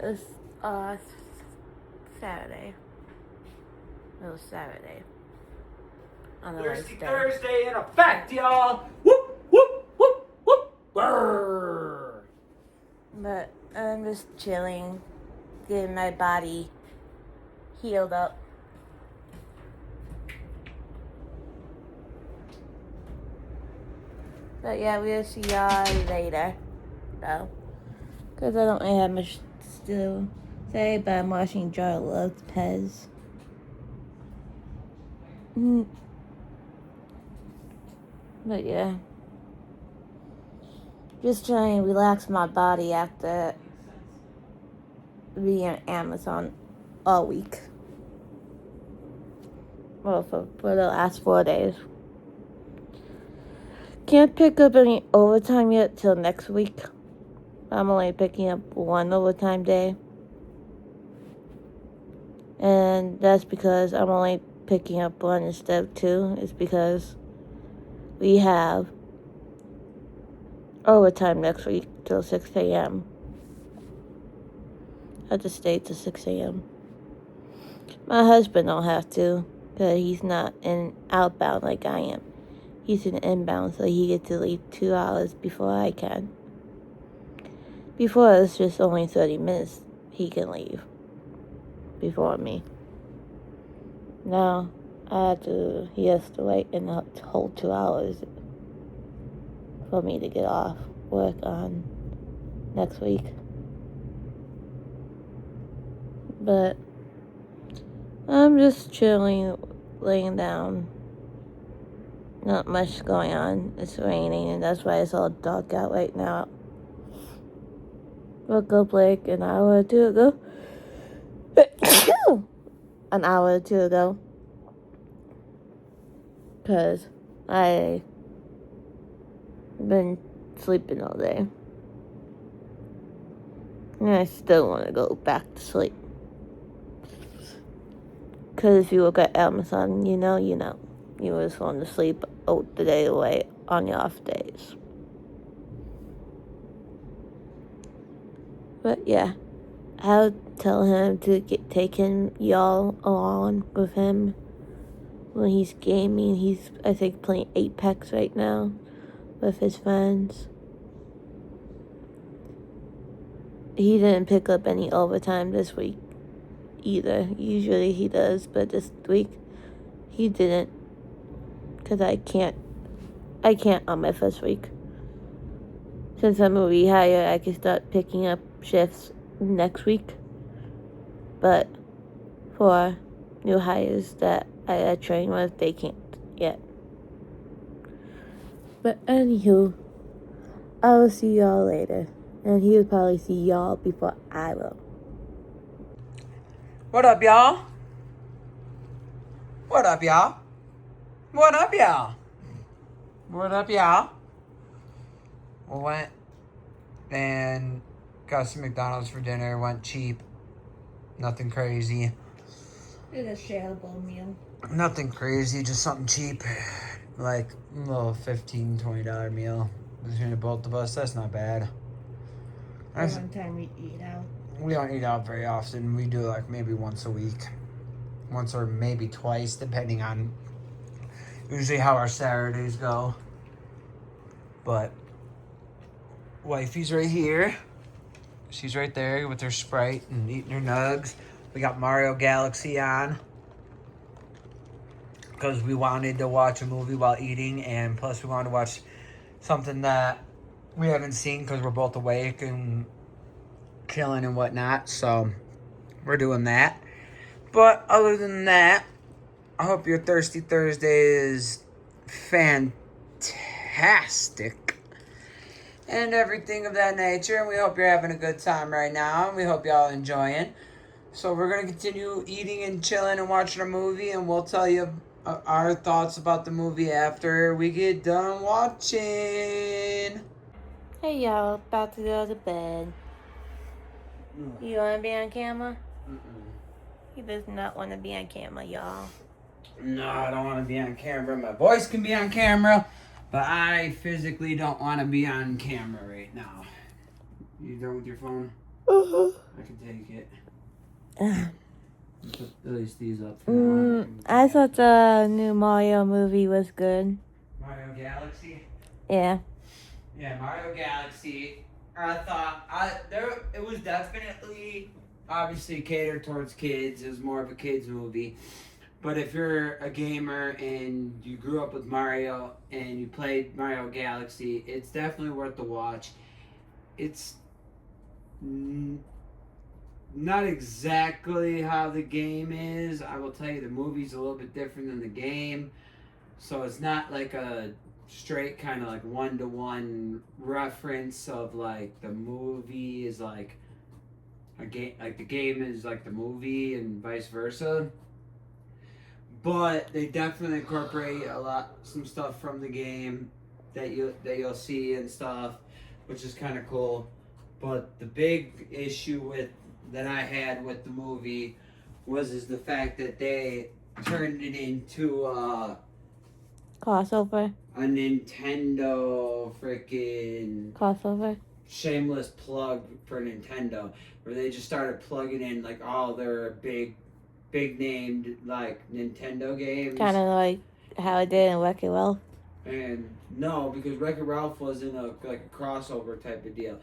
It's Saturday. It was Saturday. On the Thirsty Wednesday. Thursday in effect, y'all. Whoop, whoop, whoop, whoop. Brrr. But I'm just chilling, getting my body healed up. But yeah, we'll see y'all later, though. Because I don't really have much to say, but I'm watching Jar Lopez. But yeah. Just trying to relax my body after being at Amazon all week. Well, for the last 4 days. Can't pick up any overtime yet till next week. I'm only picking up 1 overtime day. And that's because I'm only picking up 1 instead of 2. It's because we have overtime next week till 6 a.m. I have to stay till 6 a.m. My husband don't have to, because he's not in outbound like I am. He's in inbound, so he gets to leave 2 hours before I can. Before, it's just only 30 minutes he can leave before me. Now, he has to wait in the whole 2 hours for me to get off work on next week. But I'm just chilling, laying down. Not much going on. It's raining, and that's why it's all dark out right now. Woke up like an hour or 2 ago. An hour or 2 ago. Because I've been sleeping all day. And I still want to go back to sleep. Because if you look at Amazon, you know. You just want to sleep the day away on your off days. But yeah, I'll tell him to take y'all along with him when he's gaming. He's, I think, playing Apex right now with his friends. He didn't pick up any overtime this week either. Usually he does, but this week he didn't. Because I can't on my first week. Since I'm a rehire, I can start picking up shifts next week. But for new hires that I train with, they can't yet. But anywho, I will see y'all later. And he will probably see y'all before I will. What up, y'all? What up, y'all? What up, y'all? What up, y'all? We went and got some McDonald's for dinner. Went cheap. Nothing crazy. It's a shareable meal. Nothing crazy, just something cheap. Like a little $15, $20 meal between the both of us. That's not bad. One time we eat out. We don't eat out very often. We do like maybe once a week. Once or maybe twice, depending on usually how our Saturdays go. But wifey's right here. She's right there with her Sprite and eating her nugs. We got Mario Galaxy on because we wanted to watch a movie while eating, and plus we wanted to watch something that we haven't seen because we're both awake and chilling and whatnot. So we're doing that. But other than that, I hope your Thirsty Thursday is fantastic and everything of that nature. And we hope you're having a good time right now. And we hope y'all enjoying. So we're going to continue eating and chilling and watching a movie. And we'll tell you our thoughts about the movie after we get done watching. Hey y'all, about to go to bed. You want to be on camera? He does not want to be on camera, y'all. No, I don't want to be on camera. My voice can be on camera, but I physically don't want to be on camera right now. You done with your phone? I can take it. Put at least these up for now. I thought the new Mario movie was good. Mario Galaxy? Yeah. Yeah, Mario Galaxy. I thought it was definitely obviously catered towards kids. It was more of a kids movie. But if you're a gamer and you grew up with Mario and you played Mario Galaxy, it's definitely worth the watch. It's not exactly how the game is. I will tell you the movie's a little bit different than the game. So it's not like a straight kind of like one-to-one reference of like the movie is like a game, like the game is like the movie and vice versa. But they definitely incorporate some stuff from the game that you'll see and stuff, which is kind of cool. But the big issue that I had with the movie is the fact that they turned it into Crossover. a Nintendo freaking Crossover. shameless plug for Nintendo, where they just started plugging in like all their big named like Nintendo games. Kind of like how it did in Wreck-It Ralph. And no, because Wreck-It Ralph wasn't like a crossover type of deal.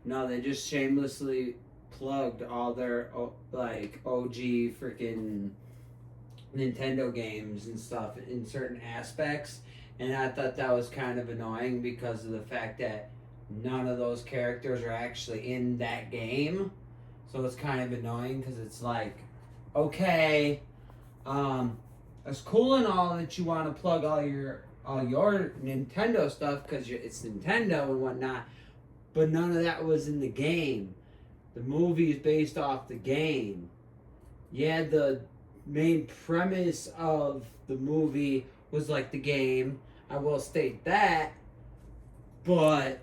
No, they just shamelessly plugged all their like OG freaking Nintendo games and stuff in certain aspects, and I thought that was kind of annoying because of the fact that none of those characters are actually in that game. So it's kind of annoying because it's like, okay, it's cool and all that you want to plug all your Nintendo stuff because it's Nintendo and whatnot, but none of that was in the game. The movie is based off the game. Yeah, the main premise of the movie was like the game. I will state that, but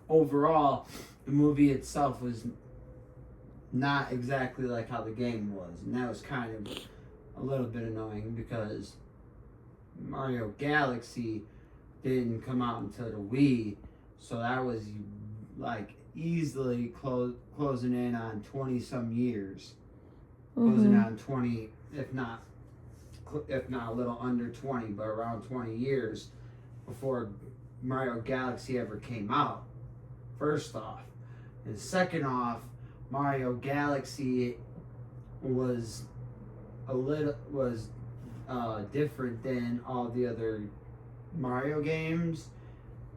overall, the movie itself was not exactly like how the game was, and that was kind of a little bit annoying because Mario Galaxy didn't come out until the Wii, so that was like easily closing in on 20 some years. Closing on 20, if not a little under 20, but around 20 years before Mario Galaxy ever came out. First off, and second off, Mario Galaxy was different than all the other Mario games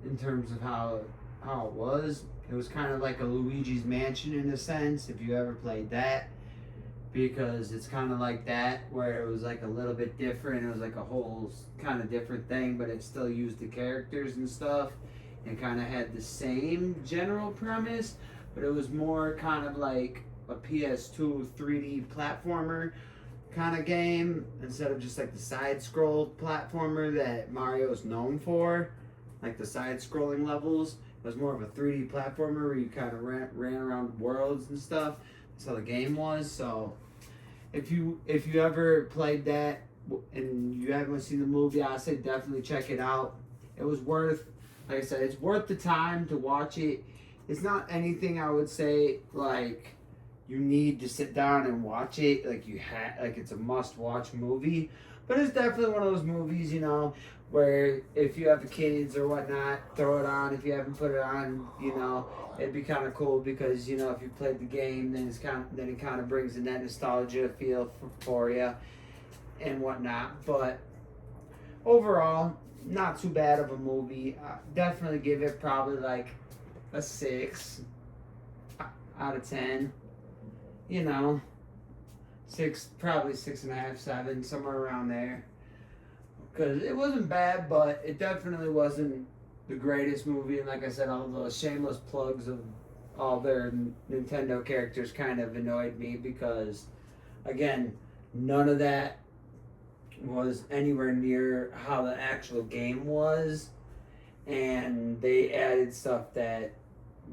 in terms of how it was. It was kind of like a Luigi's Mansion in a sense, if you ever played that, because it's kind of like that, where it was like a little bit different. It was like a whole kind of different thing, but it still used the characters and stuff, and kind of had the same general premise, but it was more kind of like a PS2 3D platformer kind of game instead of just like the side scroll platformer that Mario is known for, like the side scrolling levels. It was more of a 3D platformer where you kind of ran around worlds and stuff. That's how the game was. So if you ever played that and you haven't seen the movie, I say definitely check it out. It was worth, like I said, it's worth the time to watch it. It's not anything I would say like you need to sit down and watch it like it's a must-watch movie, but it's definitely one of those movies, where if you have the kids or whatnot, throw it on. If you haven't put it on, it'd be kind of cool because if you played the game, then it kind of brings in that nostalgia feel for you and whatnot. But overall, not too bad of a movie. Definitely give it probably like a 6 out of 10. 6, probably 6.5, 7, somewhere around there. Because it wasn't bad, but it definitely wasn't the greatest movie. And like I said, all the shameless plugs of all their Nintendo characters kind of annoyed me because, again, none of that was anywhere near how the actual game was. And they added stuff that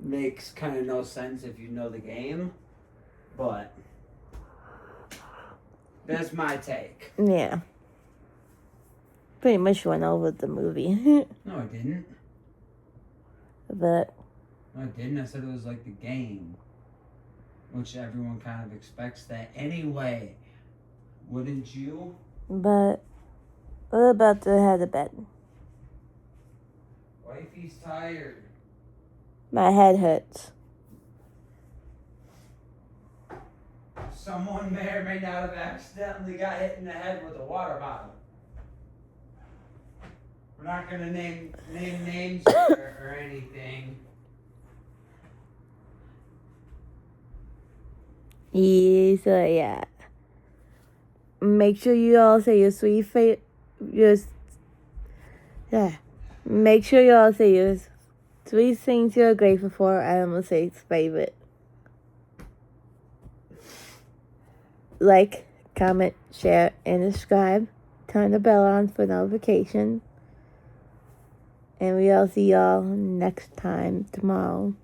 makes kind of no sense if you know the game. But that's my take. Yeah. Pretty much went over the movie. No, I didn't. But No, I didn't. I said it was like the game, which everyone kind of expects that anyway. Wouldn't you? but we're about to head to bed. Wifey's tired. My head hurts. Someone may or may not have accidentally got hit in the head with a water bottle. We're not gonna name names or anything. Yeah, so yeah. Make sure you all say your sweet Make sure you all say your sweet things you're grateful for. I'm gonna say favorite. Like, comment, share, and subscribe. Turn the bell on for notifications. And we'll see y'all next time tomorrow.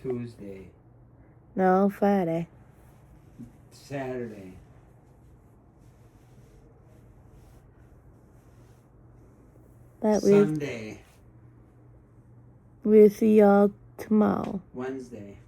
Tuesday. No, Friday. Saturday. But Sunday. we'll see y'all tomorrow. Wednesday.